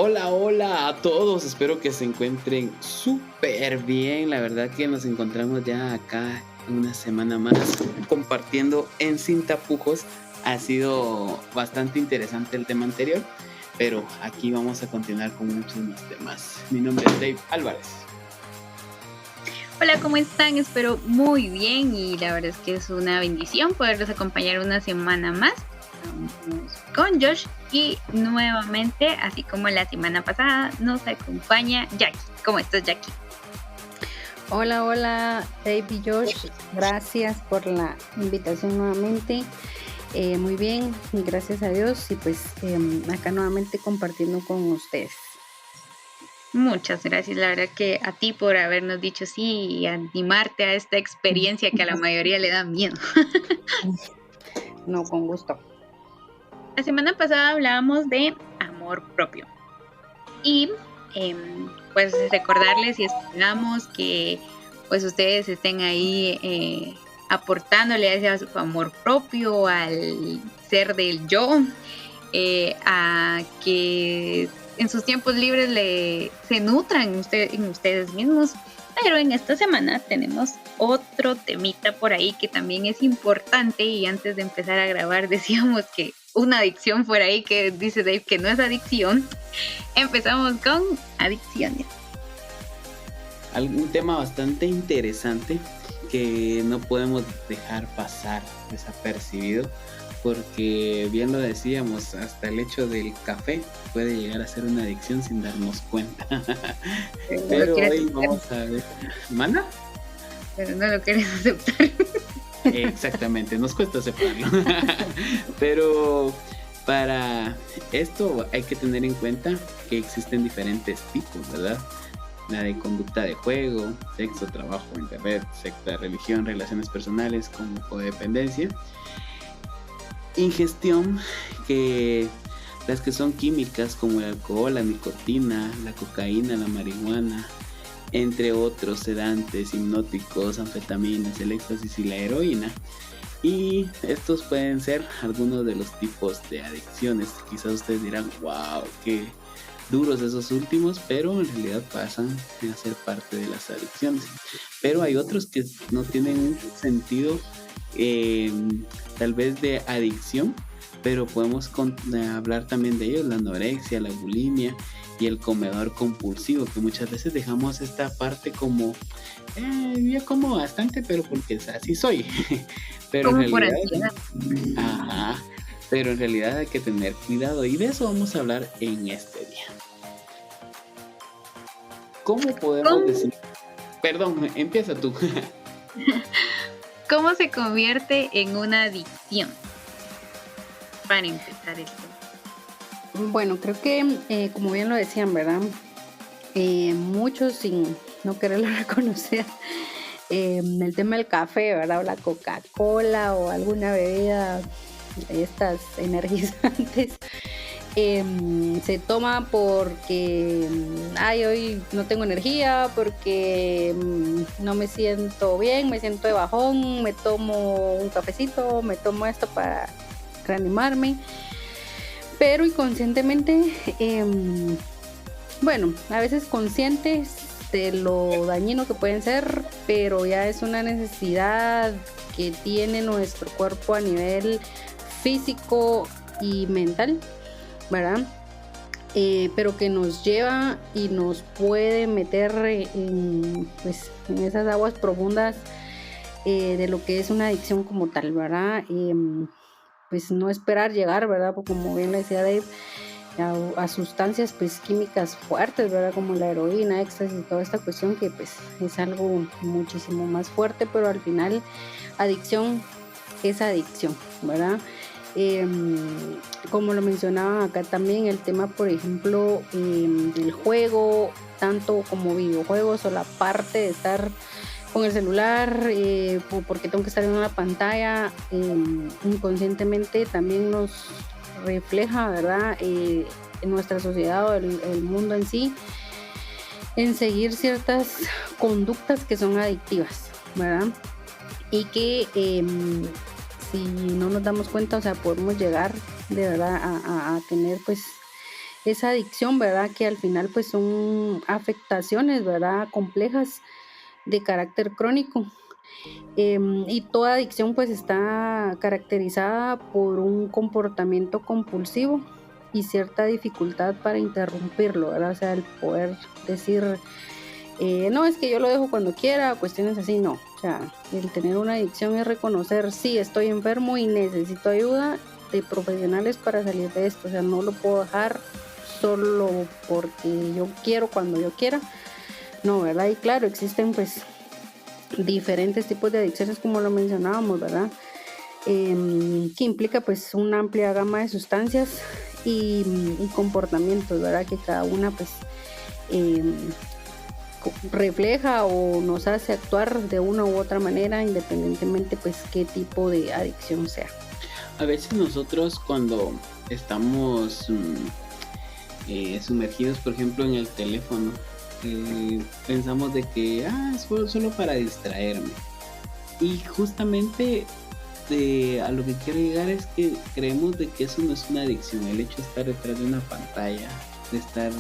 Hola, hola a todos, espero que se encuentren súper bien. La verdad que nos encontramos ya acá una semana más compartiendo en Sin Tapujos. Ha sido bastante interesante el tema anterior, pero aquí vamos a continuar con muchos más temas. Mi nombre es Dave Álvarez. Hola, ¿cómo están? Espero muy bien y la verdad es que es una bendición poderlos acompañar una semana más. Estamos con Josh y nuevamente, así como la semana pasada, nos acompaña Jackie. ¿Cómo estás, Jackie? Hola, Dave y Josh. Gracias por la invitación nuevamente. Muy bien, gracias a Dios y pues acá nuevamente compartiendo con ustedes. Muchas gracias, la verdad que a ti por habernos dicho sí y animarte a esta experiencia que a la mayoría le da miedo. No, con gusto. La semana pasada hablábamos de amor propio y pues recordarles y esperamos que pues ustedes estén ahí aportándole a su amor propio, al ser del yo, a que en sus tiempos libres se nutran en ustedes mismos. Pero en esta semana tenemos otro temita por ahí que también es importante, y antes de empezar a grabar decíamos que una adicción por ahí que dice Dave que no es adicción. Empezamos con adicciones. Un tema bastante interesante que no podemos dejar pasar desapercibido, porque bien lo decíamos, hasta el hecho del café puede llegar a ser una adicción sin darnos cuenta. Pero hoy vamos a ver. ¿Manda? Pero no lo quieres aceptar. Exactamente, nos cuesta aceptarlo. Pero para esto hay que tener en cuenta que existen diferentes tipos, ¿verdad? La de conducta de juego, sexo, trabajo, internet, secta, religión, relaciones personales, como codependencia. Ingestión, que las que son químicas como el alcohol, la nicotina, la cocaína, la marihuana, entre otros sedantes, hipnóticos, anfetaminas, el éxtasis y la heroína. Y estos pueden ser algunos de los tipos de adicciones. Quizás ustedes dirán, wow, qué duros esos últimos, pero en realidad pasan a ser parte de las adicciones. Pero hay otros que no tienen un sentido tal vez de adicción, pero podemos hablar también de ellos: la anorexia, la bulimia y el comedor compulsivo, que muchas veces dejamos esta parte como yo como bastante, pero porque así soy. Pero como en realidad, pero en realidad hay que tener cuidado, y de eso vamos a hablar en este día. ¿Cómo podemos decir? Perdón, empieza tú. ¿Cómo se convierte en una adicción? Para empezar esto. Bueno, creo que como bien lo decían, ¿verdad? Muchos sin no quererlo reconocer, el tema del café, ¿verdad? O la Coca-Cola o alguna bebida, estas energizantes, se toma porque hoy no tengo energía, porque no me siento bien, me siento de bajón, me tomo un cafecito, me tomo esto para reanimarme, pero inconscientemente, bueno, a veces conscientes de lo dañino que pueden ser, pero ya es una necesidad que tiene nuestro cuerpo a nivel físico y mental, ¿verdad? Pero que nos lleva y nos puede meter en esas aguas profundas de lo que es una adicción como tal, ¿verdad? Pues no esperar llegar, ¿verdad? Porque como bien le decía Dave, a sustancias pues químicas fuertes, ¿verdad? Como la heroína, éxtasis y toda esta cuestión, que pues es algo muchísimo más fuerte, pero al final adicción es adicción, ¿verdad? Como lo mencionaba acá también, el tema, por ejemplo, del juego, tanto como videojuegos, o la parte de estar con el celular, porque tengo que estar en una pantalla, inconscientemente también nos refleja, ¿verdad? En nuestra sociedad o el mundo en sí, en seguir ciertas conductas que son adictivas, ¿verdad? Y que si no nos damos cuenta, o sea, podemos llegar de verdad a tener pues esa adicción, ¿verdad? Que al final pues son afectaciones, ¿verdad? Complejas de carácter crónico. Y toda adicción pues está caracterizada por un comportamiento compulsivo y cierta dificultad para interrumpirlo, ¿verdad? O sea, el poder decir, no, es que yo lo dejo cuando quiera, cuestiones así, no. O sea, el tener una adicción es reconocer, sí, estoy enfermo y necesito ayuda de profesionales para salir de esto. O sea, no lo puedo dejar solo porque yo quiero, cuando yo quiera. No, ¿verdad? Y claro, existen pues diferentes tipos de adicciones como lo mencionábamos, ¿verdad? Que implica pues una amplia gama de sustancias y comportamientos, ¿verdad? Que cada una pues refleja o nos hace actuar de una u otra manera, independientemente pues qué tipo de adicción sea. A veces nosotros cuando estamos sumergidos, por ejemplo, en el teléfono, pensamos de que es solo para distraerme, y justamente a lo que quiero llegar es que creemos de que eso no es una adicción, el hecho de estar detrás de una pantalla, de estar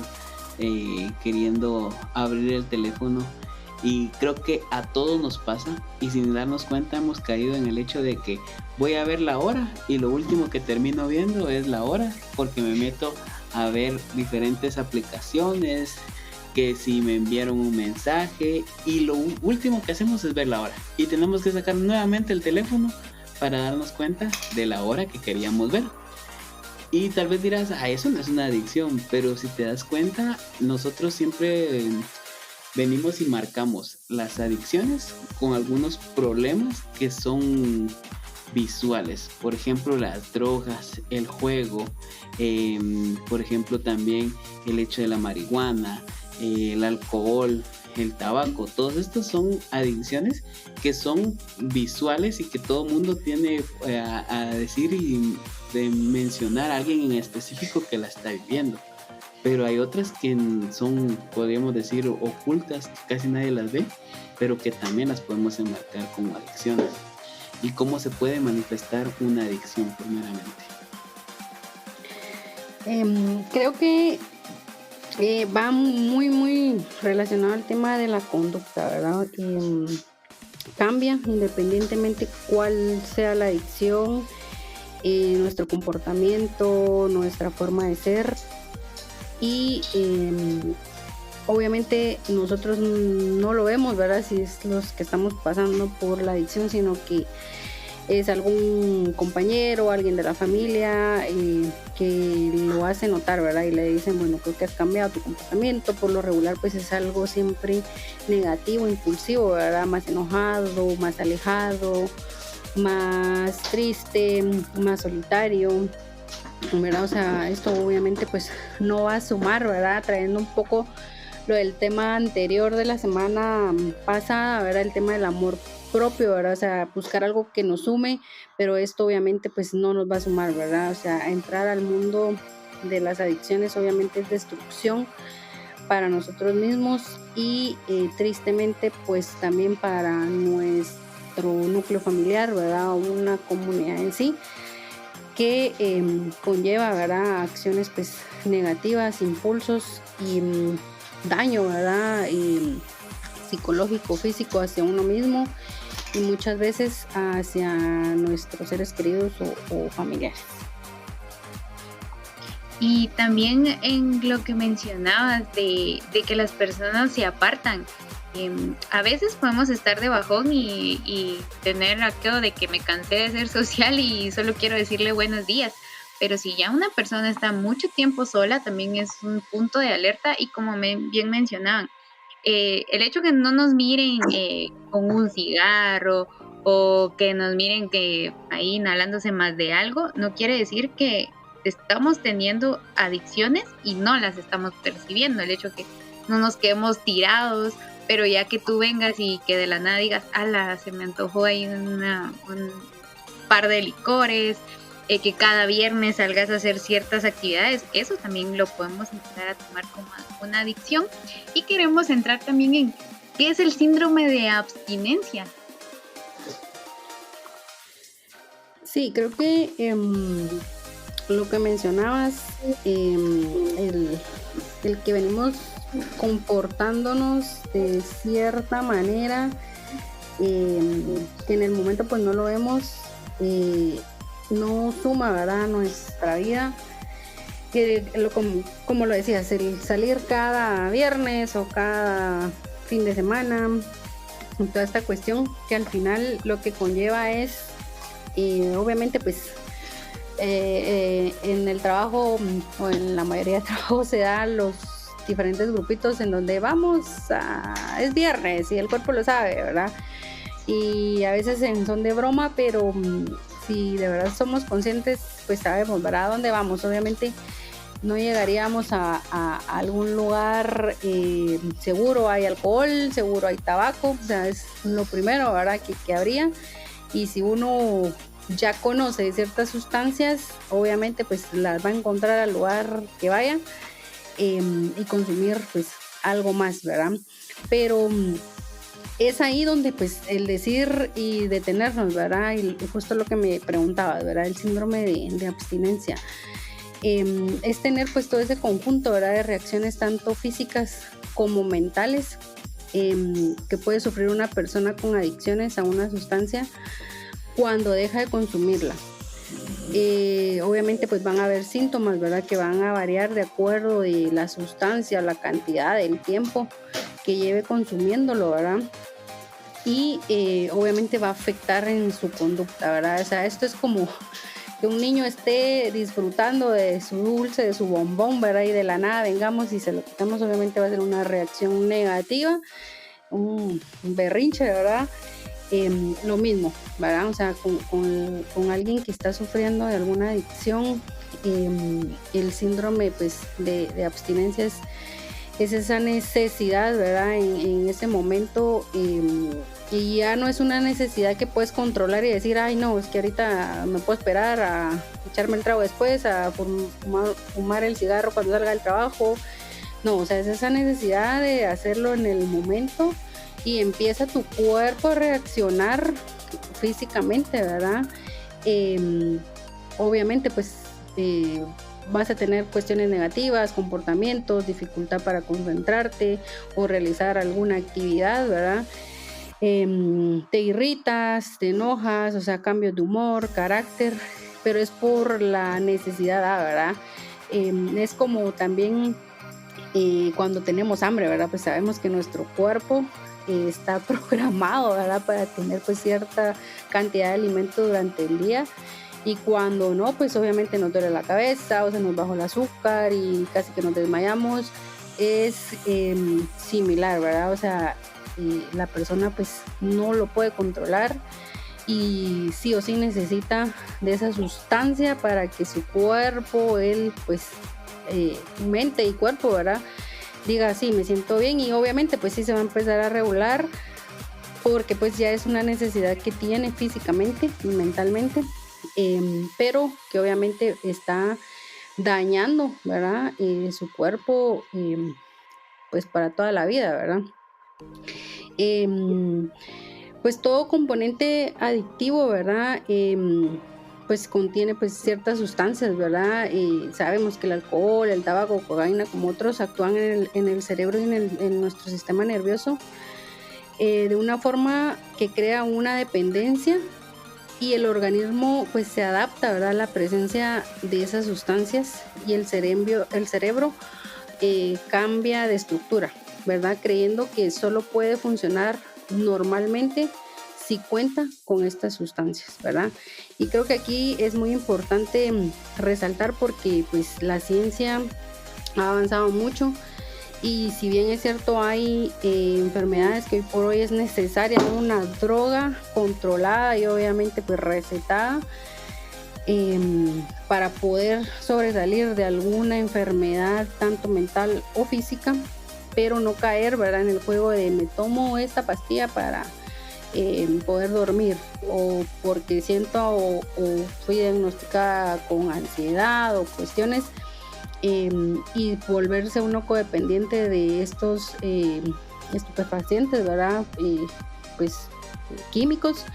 queriendo abrir el teléfono, y creo que a todos nos pasa y sin darnos cuenta hemos caído en el hecho de que voy a ver la hora y lo último que termino viendo es la hora, porque me meto a ver diferentes aplicaciones, que si me enviaron un mensaje, y lo último que hacemos es ver la hora y tenemos que sacar nuevamente el teléfono para darnos cuenta de la hora que queríamos ver. Y tal vez dirás, eso no es una adicción, pero si te das cuenta, nosotros siempre venimos y marcamos las adicciones con algunos problemas que son visuales. Por ejemplo, las drogas, el juego, por ejemplo también el hecho de la marihuana, el alcohol, el tabaco. Todos estos son adicciones que son visuales y que todo el mundo tiene a decir y de mencionar a alguien en específico que la está viviendo. Pero hay otras que son, podríamos decir, ocultas, que casi nadie las ve, pero que también las podemos enmarcar como adicciones. ¿Y cómo se puede manifestar una adicción primeramente? Creo que va muy relacionado al tema de la conducta, ¿verdad? Cambia independientemente cuál sea la adicción, nuestro comportamiento, nuestra forma de ser. Y obviamente nosotros no lo vemos, ¿verdad? Si es los que estamos pasando por la adicción, sino que es algún compañero, alguien de la familia que lo hace notar, ¿verdad? Y le dicen, bueno, creo que has cambiado tu comportamiento. Por lo regular pues es algo siempre negativo, impulsivo, ¿verdad? Más enojado, más alejado, más triste, más solitario, ¿verdad? O sea, esto obviamente pues no va a sumar, ¿verdad? Trayendo un poco lo del tema anterior de la semana pasada, ¿verdad? El tema del amor propio, ¿verdad? O sea, buscar algo que nos sume, pero esto obviamente pues no nos va a sumar, ¿verdad? O sea, entrar al mundo de las adicciones obviamente es destrucción para nosotros mismos y tristemente pues también para nuestro núcleo familiar, ¿verdad? Una comunidad en sí, que conlleva, ¿verdad? Acciones pues negativas, impulsos y daño, ¿verdad? Psicológico, físico hacia uno mismo y muchas veces hacia nuestros seres queridos o familiares. Y también en lo que mencionabas de que las personas se apartan. A veces podemos estar de bajón y tener aquello de que me cansé de ser social y solo quiero decirle buenos días. Pero si ya una persona está mucho tiempo sola, también es un punto de alerta. Y como bien mencionaban, el hecho que no nos miren con un cigarro o que nos miren que ahí inhalándose más de algo, no quiere decir que estamos teniendo adicciones y no las estamos percibiendo. El hecho que no nos quedemos tirados, pero ya que tú vengas y que de la nada digas, ala, se me antojó ahí un par de licores, que cada viernes salgas a hacer ciertas actividades, eso también lo podemos empezar a tomar como una adicción. Y queremos entrar también en qué es el síndrome de abstinencia. Sí, creo que lo que mencionabas el que venimos comportándonos de cierta manera, que en el momento pues no lo vemos, no suma, ¿verdad?, nuestra vida. Que como lo decías, el salir cada viernes o cada fin de semana, toda esta cuestión que al final lo que conlleva es, obviamente pues en el trabajo o en la mayoría de trabajos se dan los diferentes grupitos en donde es viernes y el cuerpo lo sabe, ¿verdad? Y a veces son de broma, pero si de verdad somos conscientes, pues sabemos, ¿verdad?, a dónde vamos. Obviamente no llegaríamos a algún lugar seguro hay alcohol, seguro hay tabaco, o sea, es lo primero, ¿verdad?, que habría. Y si uno ya conoce ciertas sustancias, obviamente pues las va a encontrar al lugar que vaya, y consumir pues algo más, ¿verdad? Pero es ahí donde pues el decir y detenernos, ¿verdad? Y justo lo que me preguntabas, ¿verdad?, el síndrome de abstinencia. Es tener pues todo ese conjunto, ¿verdad?, de reacciones tanto físicas como mentales que puede sufrir una persona con adicciones a una sustancia cuando deja de consumirla. Obviamente pues van a haber síntomas, ¿verdad?, que van a variar de acuerdo de la sustancia, la cantidad, el tiempo que lleve consumiéndolo, ¿verdad? Y obviamente va a afectar en su conducta, ¿verdad? O sea, esto es como que un niño esté disfrutando de su dulce, de su bombón, ¿verdad?, y de la nada vengamos y se lo quitamos, obviamente va a ser una reacción negativa, un berrinche, ¿verdad? Lo mismo, ¿verdad? O sea, con alguien que está sufriendo de alguna adicción, el síndrome pues de abstinencia es esa necesidad, ¿verdad?, en ese momento, y ya no es una necesidad que puedes controlar y decir, ay no, es que ahorita me puedo esperar a echarme el trago después, a fumar el cigarro cuando salga del trabajo. No, o sea, es esa necesidad de hacerlo en el momento y empieza tu cuerpo a reaccionar físicamente, ¿verdad? Obviamente pues vas a tener cuestiones negativas, comportamientos, dificultad para concentrarte o realizar alguna actividad, ¿verdad? Te irritas, te enojas, o sea, cambios de humor, carácter, pero es por la necesidad, ¿verdad? Es como también cuando tenemos hambre, ¿verdad? Pues sabemos que nuestro cuerpo está programado, ¿verdad?, para tener pues cierta cantidad de alimento durante el día. Y cuando no, pues obviamente nos duele la cabeza o se nos bajó el azúcar y casi que nos desmayamos. Es similar, ¿verdad? O sea, la persona pues no lo puede controlar y sí o sí necesita de esa sustancia para que su cuerpo, él pues mente y cuerpo, ¿verdad?, diga sí, me siento bien, y obviamente pues sí se va a empezar a regular porque pues ya es una necesidad que tiene físicamente y mentalmente, pero que obviamente está dañando, ¿verdad?, su cuerpo pues para toda la vida, ¿verdad? Pues todo componente adictivo, ¿verdad?, pues contiene pues ciertas sustancias, ¿verdad? Sabemos que el alcohol, el tabaco, cocaína, como otros, actúan en el cerebro y en nuestro sistema nervioso de una forma que crea una dependencia, y el organismo pues se adapta, ¿verdad?, a la presencia de esas sustancias, y el cerebro cambia de estructura, ¿verdad?, creyendo que solo puede funcionar normalmente si cuenta con estas sustancias, ¿verdad? Y creo que aquí es muy importante resaltar porque pues la ciencia ha avanzado mucho, y si bien es cierto hay enfermedades que hoy por hoy es necesaria una droga controlada y obviamente pues recetada para poder sobresalir de alguna enfermedad tanto mental o física, pero no caer, ¿verdad?, en el juego de me tomo esta pastilla para poder dormir, o porque siento o fui diagnosticada con ansiedad o cuestiones, y volverse uno codependiente de estos estupefacientes, ¿verdad?, pues químicos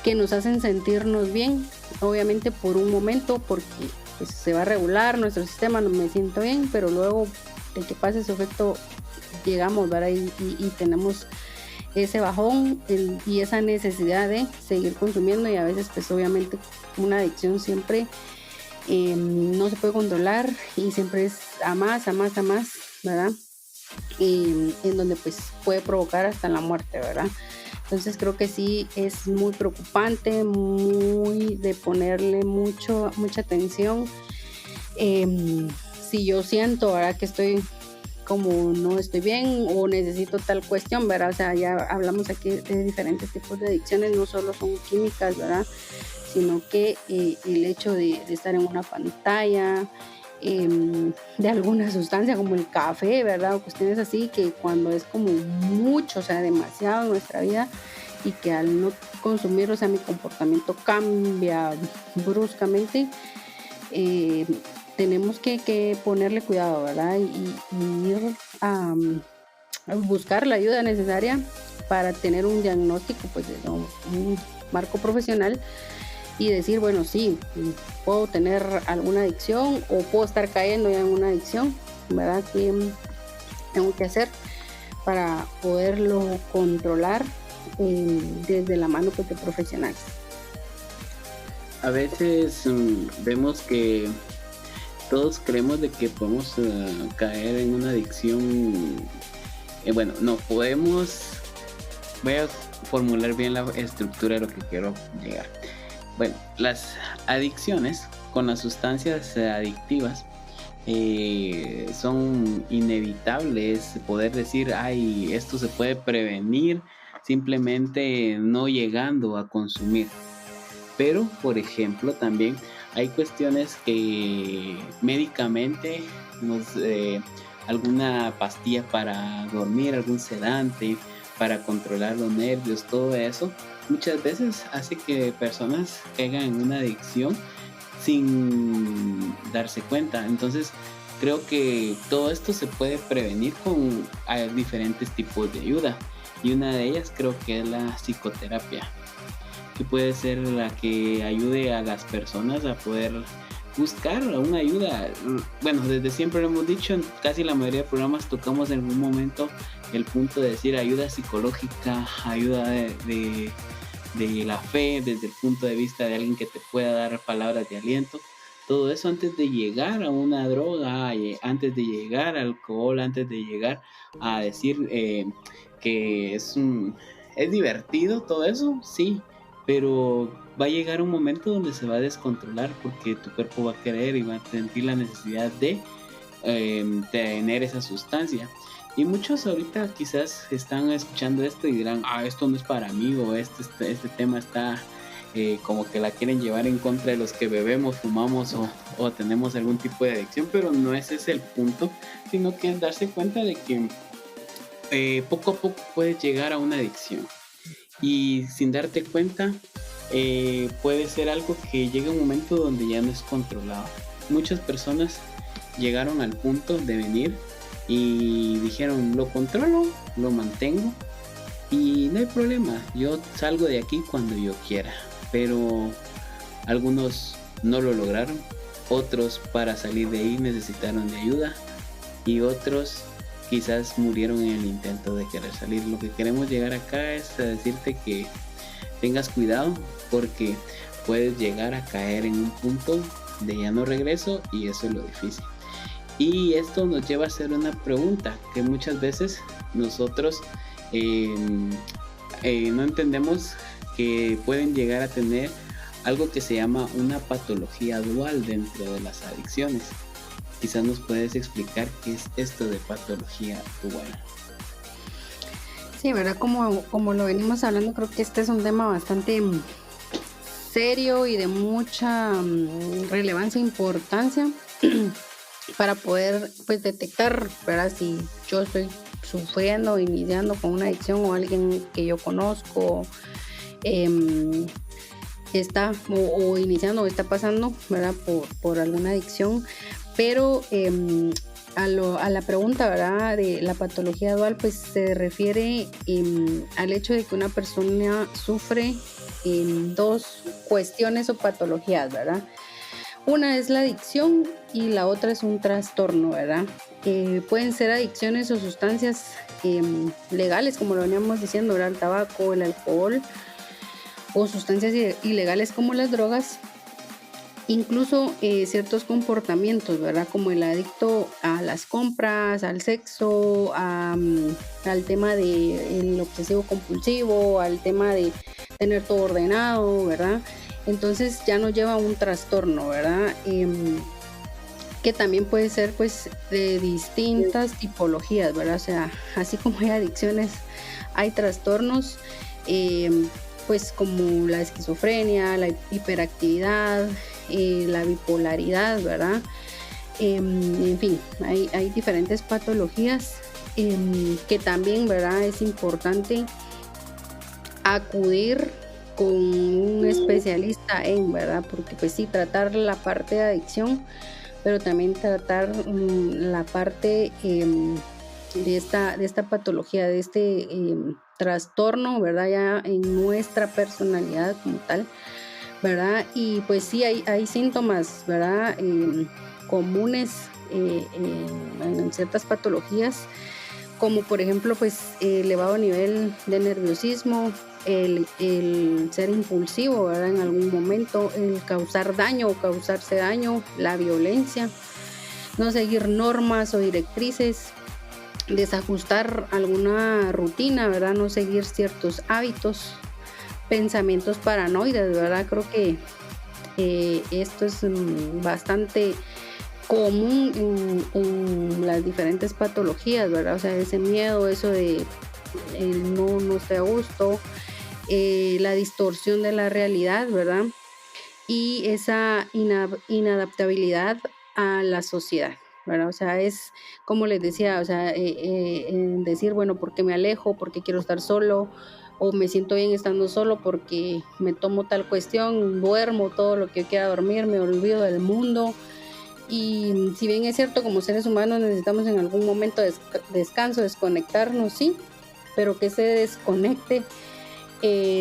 que nos hacen sentirnos bien, obviamente por un momento, porque pues se va a regular nuestro sistema, no me siento bien, pero luego de que pase ese efecto llegamos, ¿verdad? Y tenemos ese bajón y esa necesidad de seguir consumiendo, y a veces pues obviamente una adicción siempre no se puede controlar y siempre es a más, ¿verdad? En donde pues puede provocar hasta la muerte, ¿verdad? Entonces creo que sí es muy preocupante, muy de ponerle mucha atención. Si yo siento, ¿verdad?, que estoy como no estoy bien o necesito tal cuestión, ¿verdad? O sea, ya hablamos aquí de diferentes tipos de adicciones, no solo son químicas, ¿verdad? Sino que el hecho de estar en una pantalla, de alguna sustancia como el café, ¿verdad? O cuestiones así que cuando es como mucho, o sea, demasiado en nuestra vida, y que al no consumir, o sea, mi comportamiento cambia bruscamente, tenemos que ponerle cuidado, ¿verdad? Y ir a buscar la ayuda necesaria para tener un diagnóstico, pues, de un marco profesional, y decir, bueno, sí, puedo tener alguna adicción o puedo estar cayendo ya en una adicción, ¿verdad? ¿Qué tengo que hacer para poderlo controlar desde la mano, pues, de profesionales? A veces vemos que todos creemos de que podemos caer en una adicción. Bueno, no podemos. Voy a formular bien la estructura de lo que quiero llegar. Bueno, las adicciones con las sustancias adictivas son inevitables. Poder decir, ay, esto se puede prevenir simplemente no llegando a consumir. Pero, por ejemplo, también hay cuestiones que médicamente alguna pastilla para dormir, algún sedante para controlar los nervios, todo eso muchas veces hace que personas caigan en una adicción sin darse cuenta. Entonces creo que todo esto se puede prevenir con diferentes tipos de ayuda, y una de ellas creo que es la psicoterapia, que puede ser la que ayude a las personas a poder buscar una ayuda. Bueno, desde siempre lo hemos dicho, en casi la mayoría de programas tocamos en algún momento el punto de decir ayuda psicológica, ayuda de la fe, desde el punto de vista de alguien que te pueda dar palabras de aliento. Todo eso antes de llegar a una droga, antes de llegar al alcohol, antes de llegar a decir que es divertido todo eso, sí, pero va a llegar un momento donde se va a descontrolar, porque tu cuerpo va a querer y va a sentir la necesidad de tener esa sustancia. Y muchos ahorita quizás están escuchando esto y dirán, esto no es para mí, o este tema está como que la quieren llevar en contra de los que bebemos, fumamos o tenemos algún tipo de adicción, pero no ese es el punto, sino que es darse cuenta de que poco a poco puedes llegar a una adicción, y sin darte cuenta puede ser algo que llega un momento donde ya no es controlado. Muchas personas llegaron al punto de venir y dijeron, lo controlo, lo mantengo y no hay problema, yo salgo de aquí cuando yo quiera. Pero algunos no lo lograron, otros para salir de ahí necesitaron de ayuda, y otros quizás murieron en el intento de querer salir. Lo que queremos llegar acá es a decirte que tengas cuidado, porque puedes llegar a caer en un punto de ya no regreso, y eso es lo difícil. Y esto nos lleva a hacer una pregunta que muchas veces nosotros no entendemos, que pueden llegar a tener algo que se llama una patología dual dentro de las adicciones. Quizás nos puedes explicar qué es esto de patología dual. Sí, ¿verdad? Como lo venimos hablando, creo que este es un tema bastante serio y de mucha relevancia e importancia para poder, pues, detectar, ¿verdad?, si yo estoy sufriendo o iniciando con una adicción, o alguien que yo conozco está o iniciando o está pasando, ¿verdad?, por alguna adicción. Pero a la pregunta, ¿verdad?, de la patología dual, pues se refiere al hecho de que una persona sufre en dos cuestiones o patologías, ¿verdad? Una es la adicción y la otra es un trastorno, ¿verdad? Pueden ser adicciones o sustancias legales, como lo veníamos diciendo, ¿verdad? El tabaco, el alcohol, o sustancias ilegales como las drogas. Incluso ciertos comportamientos, ¿verdad? Como el adicto a las compras, al sexo, al tema del obsesivo compulsivo, al tema de tener todo ordenado, ¿verdad? Entonces ya nos lleva a un trastorno, ¿verdad? Que también puede ser pues de distintas tipologías, ¿verdad? O sea, así como hay adicciones, hay trastornos, pues como la esquizofrenia, la hiperactividad, la bipolaridad, ¿verdad? En fin, hay diferentes patologías que también, ¿verdad? Es importante acudir con un especialista ¿verdad? Porque pues sí, tratar la parte de adicción, pero también tratar la parte de esta patología, de este trastorno, ¿verdad? Ya en nuestra personalidad como tal, ¿verdad? Y pues sí, hay síntomas, ¿verdad? Comunes en ciertas patologías, como por ejemplo, pues elevado nivel de nerviosismo, el ser impulsivo, ¿verdad? En algún momento, el causar daño o causarse daño, la violencia, no seguir normas o directrices, desajustar alguna rutina, ¿verdad? No seguir ciertos hábitos, pensamientos paranoides, ¿verdad? Creo que esto es bastante común en las diferentes patologías, ¿verdad? O sea, ese miedo, eso de no estoy a gusto, la distorsión de la realidad, ¿verdad? Y esa inadaptabilidad a la sociedad, ¿verdad? O sea, es como les decía, o sea, decir, bueno, ¿por qué me alejo? ¿Por qué quiero estar solo? O me siento bien estando solo porque me tomo tal cuestión, duermo todo lo que yo quiera dormir, me olvido del mundo. Y si bien es cierto, como seres humanos necesitamos en algún momento descanso, desconectarnos, sí, pero que ese desconecte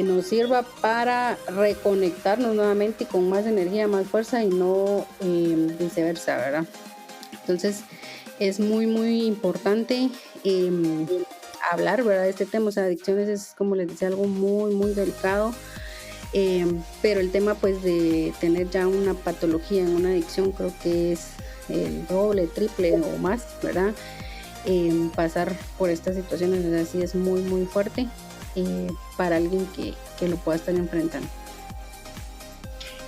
nos sirva para reconectarnos nuevamente con más energía, más fuerza y no viceversa, ¿verdad? Entonces es muy, muy importante hablar, ¿verdad? De este tema, o sea, adicciones es, como les decía, algo muy, muy delicado. Pero el tema pues de tener ya una patología en una adicción creo que es el doble, triple o más, ¿verdad? Pasar por estas situaciones así es muy muy fuerte para alguien que lo pueda estar enfrentando.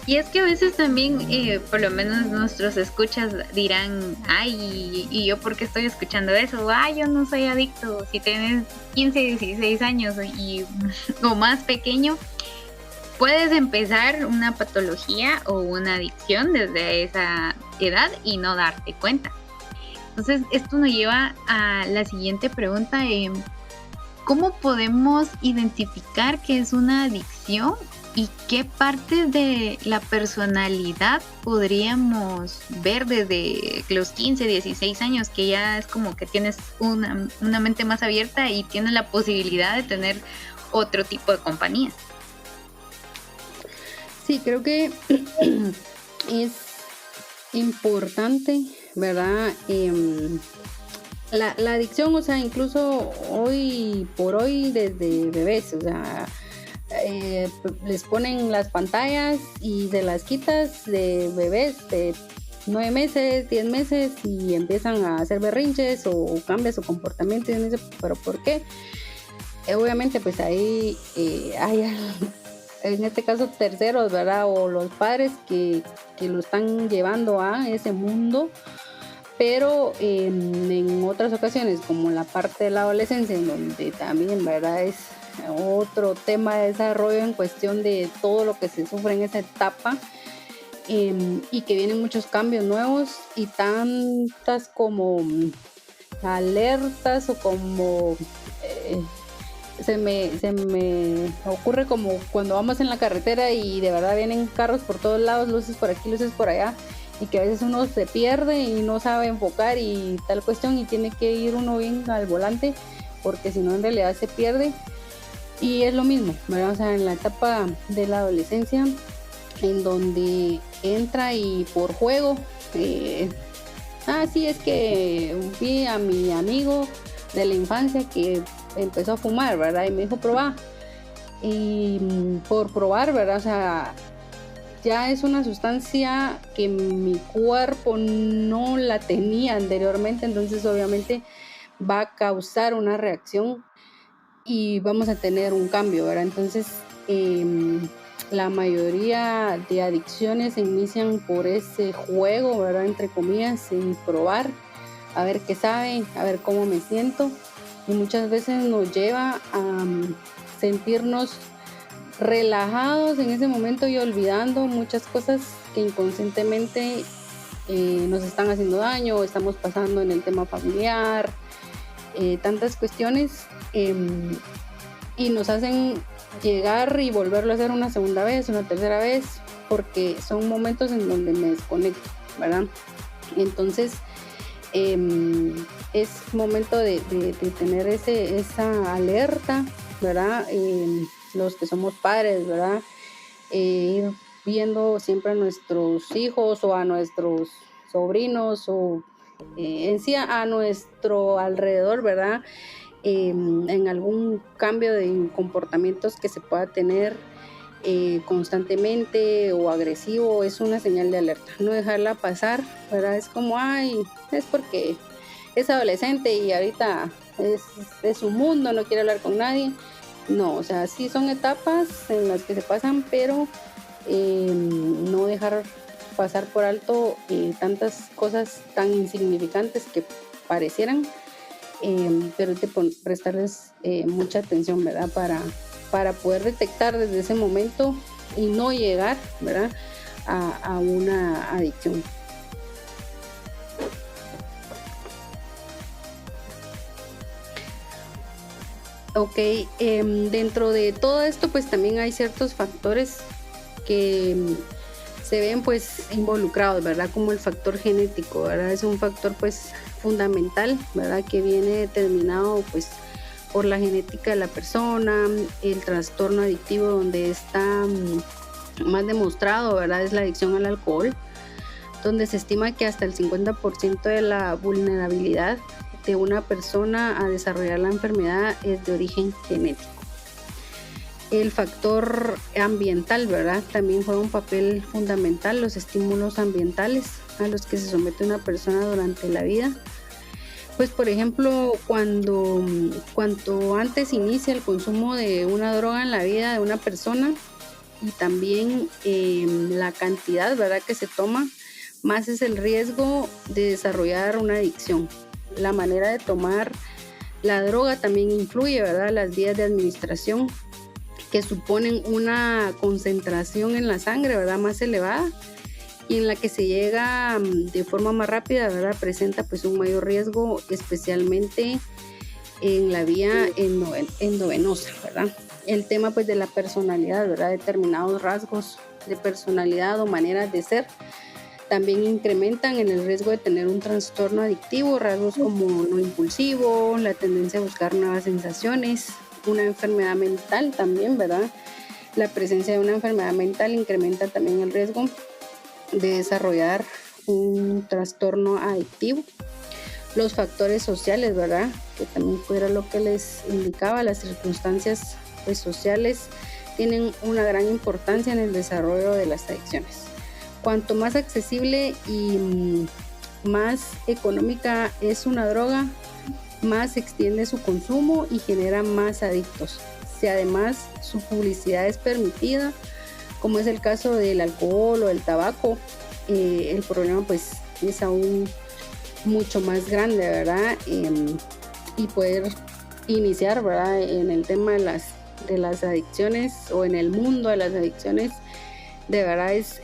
Y es que a veces también, por lo menos nuestros escuchas dirán, ay, ¿y yo por qué estoy escuchando eso? Ay, yo no soy adicto. Si tienes 15, 16 años o más pequeño, puedes empezar una patología o una adicción desde esa edad y no darte cuenta. Entonces, esto nos lleva a la siguiente pregunta. ¿Cómo podemos identificar qué es una adicción y qué partes de la personalidad podríamos ver desde los 15, 16 años, que ya es como que tienes una mente más abierta y tienes la posibilidad de tener otro tipo de compañía? Sí, creo que es importante, ¿verdad? La adicción, o sea, incluso hoy por hoy desde bebés, o sea, les ponen las pantallas y se las quitas de bebés de 9 meses, 10 meses y empiezan a hacer berrinches o cambia su comportamiento y uno dice, ¿pero por qué? Obviamente pues ahí hay en este caso terceros, ¿verdad? O los padres que lo están llevando a ese mundo, pero en otras ocasiones, como la parte de la adolescencia, en donde también, ¿verdad? Es otro tema de desarrollo en cuestión de todo lo que se sufre en esa etapa y que vienen muchos cambios nuevos y tantas como alertas o como... Se me ocurre como cuando vamos en la carretera y de verdad vienen carros por todos lados, luces por aquí, luces por allá, y que a veces uno se pierde y no sabe enfocar y tal cuestión y tiene que ir uno bien al volante porque si no en realidad se pierde. Y es lo mismo, ¿verdad? O sea, en la etapa de la adolescencia en donde entra y por juego, sí, es que vi a mi amigo de la infancia que empezó a fumar, ¿verdad? Y me dijo, probá. Y por probar, ¿verdad? O sea, ya es una sustancia que mi cuerpo no la tenía anteriormente, entonces obviamente va a causar una reacción y vamos a tener un cambio, ¿verdad? Entonces, la mayoría de adicciones se inician por ese juego, ¿verdad? Entre comillas, sin probar, a ver qué sabe, a ver cómo me siento. Y muchas veces nos lleva a sentirnos relajados en ese momento y olvidando muchas cosas que inconscientemente nos están haciendo daño, estamos pasando en el tema familiar, tantas cuestiones, y nos hacen llegar y volverlo a hacer una segunda vez, una tercera vez, porque son momentos en donde me desconecto, ¿verdad? Entonces es momento de tener esa alerta, ¿verdad? Los que somos padres, ¿verdad? Ir viendo siempre a nuestros hijos o a nuestros sobrinos o en sí a nuestro alrededor, ¿verdad? En algún cambio de comportamientos que se pueda tener constantemente o agresivo, es una señal de alerta. No dejarla pasar, ¿verdad? Es como, es porque es adolescente y ahorita es su mundo, no quiere hablar con nadie. No, o sea, sí son etapas en las que se pasan, pero no dejar pasar por alto tantas cosas tan insignificantes que parecieran, pero hay que prestarles mucha atención, ¿verdad? Para poder detectar desde ese momento y no llegar, ¿verdad? a una adicción. Ok, dentro de todo esto pues también hay ciertos factores que se ven pues involucrados, ¿verdad? Como el factor genético, ¿verdad? Es un factor pues fundamental, ¿verdad? Que viene determinado pues por la genética de la persona. El trastorno adictivo donde está más demostrado, ¿verdad? Es la adicción al alcohol, donde se estima que hasta el 50% de la vulnerabilidad de una persona a desarrollar la enfermedad es de origen genético. El factor ambiental, ¿verdad? También juega un papel fundamental, los estímulos ambientales a los que se somete una persona durante la vida. Pues por ejemplo, cuanto antes inicia el consumo de una droga en la vida de una persona y también la cantidad, ¿verdad?, que se toma, más es el riesgo de desarrollar una adicción. La manera de tomar la droga también influye, ¿verdad? Las vías de administración, que suponen una concentración en la sangre, ¿verdad?, más elevada, y en la que se llega de forma más rápida, ¿verdad?, presenta pues un mayor riesgo, especialmente en la vía endovenosa, ¿verdad? El tema pues de la personalidad, ¿verdad? Determinados rasgos de personalidad o maneras de ser también incrementan en el riesgo de tener un trastorno adictivo, rasgos como lo impulsivo, la tendencia a buscar nuevas sensaciones, una enfermedad mental también, ¿verdad? La presencia de una enfermedad mental incrementa también el riesgo de desarrollar un trastorno adictivo. Los factores sociales, ¿verdad? Que también fuera lo que les indicaba, las circunstancias pues, sociales tienen una gran importancia en el desarrollo de las adicciones. Cuanto más accesible y más económica es una droga, más se extiende su consumo y genera más adictos. Si además su publicidad es permitida, como es el caso del alcohol o el tabaco, el problema pues es aún mucho más grande, ¿verdad? Y poder iniciar, ¿verdad?, en el tema de las adicciones o en el mundo de las adicciones, de verdad es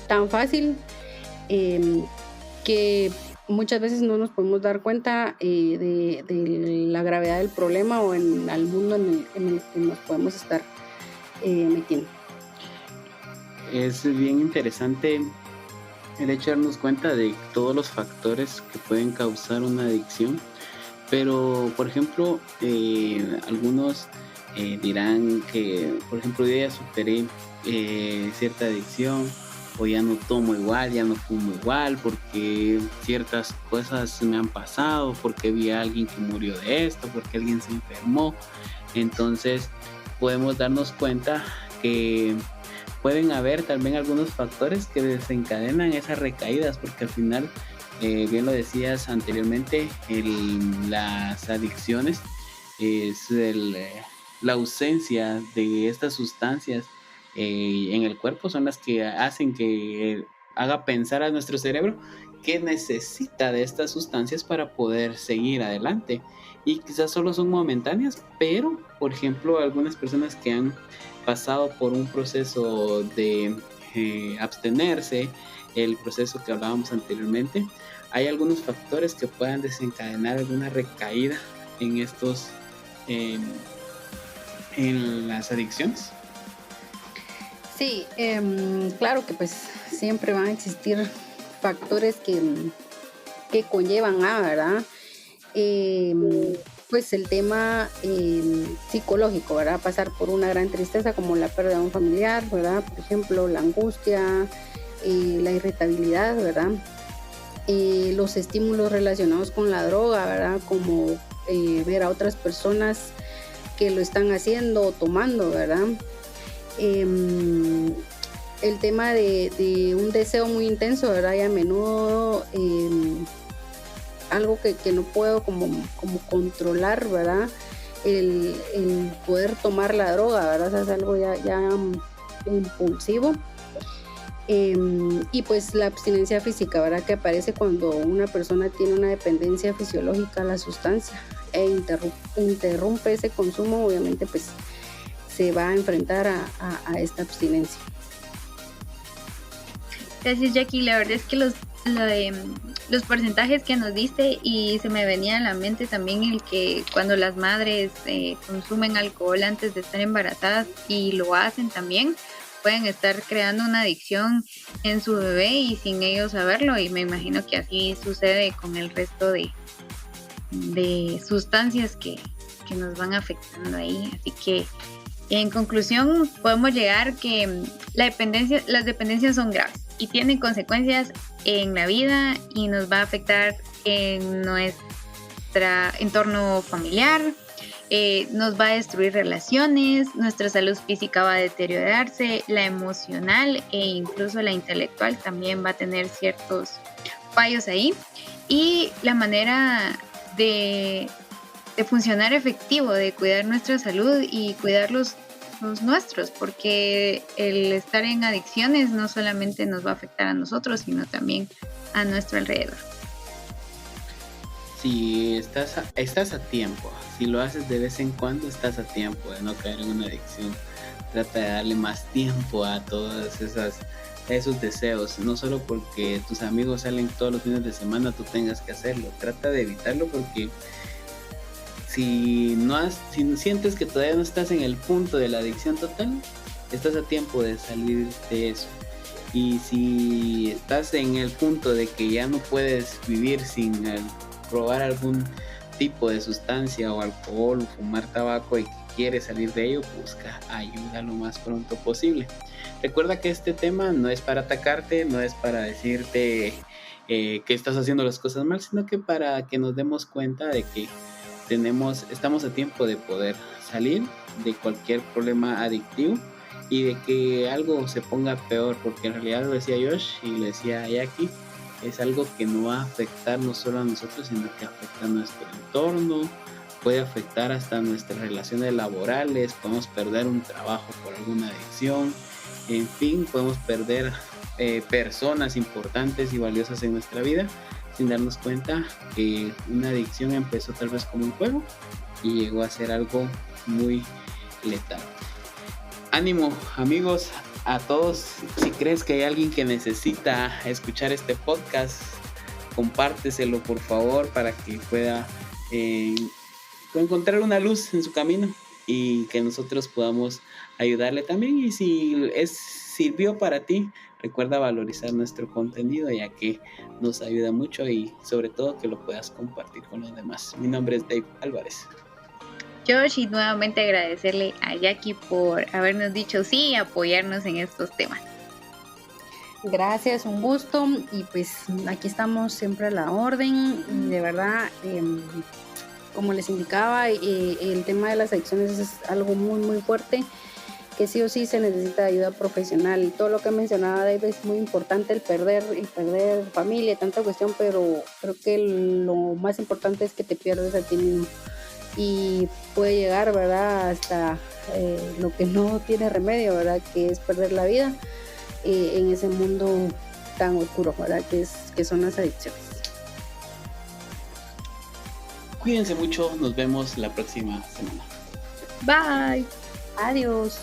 tan fácil que muchas veces no nos podemos dar cuenta de la gravedad del problema o en el mundo en el que nos podemos estar metiendo. Es bien interesante el hecho de darnos cuenta de todos los factores que pueden causar una adicción, pero por ejemplo algunos dirán que por ejemplo yo ya superé cierta adicción o ya no tomo igual, ya no fumo igual, porque ciertas cosas me han pasado, porque vi a alguien que murió de esto, porque alguien se enfermó. Entonces podemos darnos cuenta que pueden haber también algunos factores que desencadenan esas recaídas, porque al final, bien lo decías anteriormente, las adicciones es la ausencia de estas sustancias en el cuerpo, son las que hacen que haga pensar a nuestro cerebro que necesita de estas sustancias para poder seguir adelante. Y quizás solo son momentáneas, pero por ejemplo algunas personas que han pasado por un proceso de abstenerse, el proceso que hablábamos anteriormente, hay algunos factores que puedan desencadenar alguna recaída en estos en las adicciones. Sí, claro que pues siempre van a existir factores que conllevan a, ¿verdad? Pues el tema psicológico, ¿verdad? Pasar por una gran tristeza como la pérdida de un familiar, ¿verdad? Por ejemplo, la angustia, la irritabilidad, ¿verdad? Los estímulos relacionados con la droga, ¿verdad? Como ver a otras personas que lo están haciendo o tomando, ¿verdad? El tema de un deseo muy intenso, ¿verdad? Y a menudo algo que no puedo como controlar, ¿verdad? El poder tomar la droga, ¿verdad? O sea, es algo ya impulsivo. Y pues la abstinencia física, ¿verdad? Que aparece cuando una persona tiene una dependencia fisiológica a la sustancia e interrumpe ese consumo, obviamente pues se va a enfrentar a esta abstinencia. Gracias, Jackie. La verdad es que los porcentajes que nos diste, y se me venía a la mente también el que cuando las madres consumen alcohol antes de estar embarazadas y lo hacen también, pueden estar creando una adicción en su bebé y sin ellos saberlo, y me imagino que así sucede con el resto de sustancias que nos van afectando ahí. Así que en conclusión podemos llegar que las dependencias son graves y tienen consecuencias en la vida y nos va a afectar en nuestro entorno familiar, nos va a destruir relaciones, nuestra salud física va a deteriorarse, la emocional e incluso la intelectual también va a tener ciertos fallos ahí, y la manera de funcionar efectivo, de cuidar nuestra salud y cuidar los nuestros, porque el estar en adicciones no solamente nos va a afectar a nosotros, sino también a nuestro alrededor. Si estás a tiempo, si lo haces de vez en cuando, estás a tiempo de no caer en una adicción. Trata de darle más tiempo a todos esos deseos, no solo porque tus amigos salen todos los fines de semana tú tengas que hacerlo. Trata de evitarlo, porque si sientes que todavía no estás en el punto de la adicción total, estás a tiempo de salir de eso. Y si estás en el punto de que ya no puedes vivir sin probar algún tipo de sustancia o alcohol o fumar tabaco y que quieres salir de ello, busca ayuda lo más pronto posible. Recuerda que este tema no es para atacarte, no es para decirte que estás haciendo las cosas mal, sino que para que nos demos cuenta de que estamos a tiempo de poder salir de cualquier problema adictivo y de que algo se ponga peor, porque en realidad, lo decía Josh y lo decía Jackie, es algo que no va a afectar no solo a nosotros, sino que afecta a nuestro entorno, puede afectar hasta nuestras relaciones laborales, podemos perder un trabajo por alguna adicción, en fin, podemos perder personas importantes y valiosas en nuestra vida sin darnos cuenta que una adicción empezó tal vez como un juego y llegó a ser algo muy letal. Ánimo, amigos, a todos. Si crees que hay alguien que necesita escuchar este podcast, compárteselo por favor para que pueda encontrar una luz en su camino y que nosotros podamos ayudarle también. Y si sirvió para ti, recuerda valorizar nuestro contenido, ya que nos ayuda mucho, y sobre todo que lo puedas compartir con los demás. Mi nombre es Dave Álvarez. Josh, y nuevamente agradecerle a Jackie por habernos dicho sí y apoyarnos en estos temas. Gracias, un gusto. Y pues aquí estamos siempre a la orden. Y de verdad, como les indicaba, el tema de las adicciones es algo muy fuerte, que sí o sí se necesita ayuda profesional. Todo lo que mencionaba Dave es muy importante, el perder familia, tanta cuestión, pero creo que lo más importante es que te pierdes a ti mismo. Y puede llegar, ¿verdad?, hasta lo que no tiene remedio, ¿verdad?, que es perder la vida en ese mundo tan oscuro, ¿verdad?, que son las adicciones. Cuídense mucho, nos vemos la próxima semana. Bye. Adiós.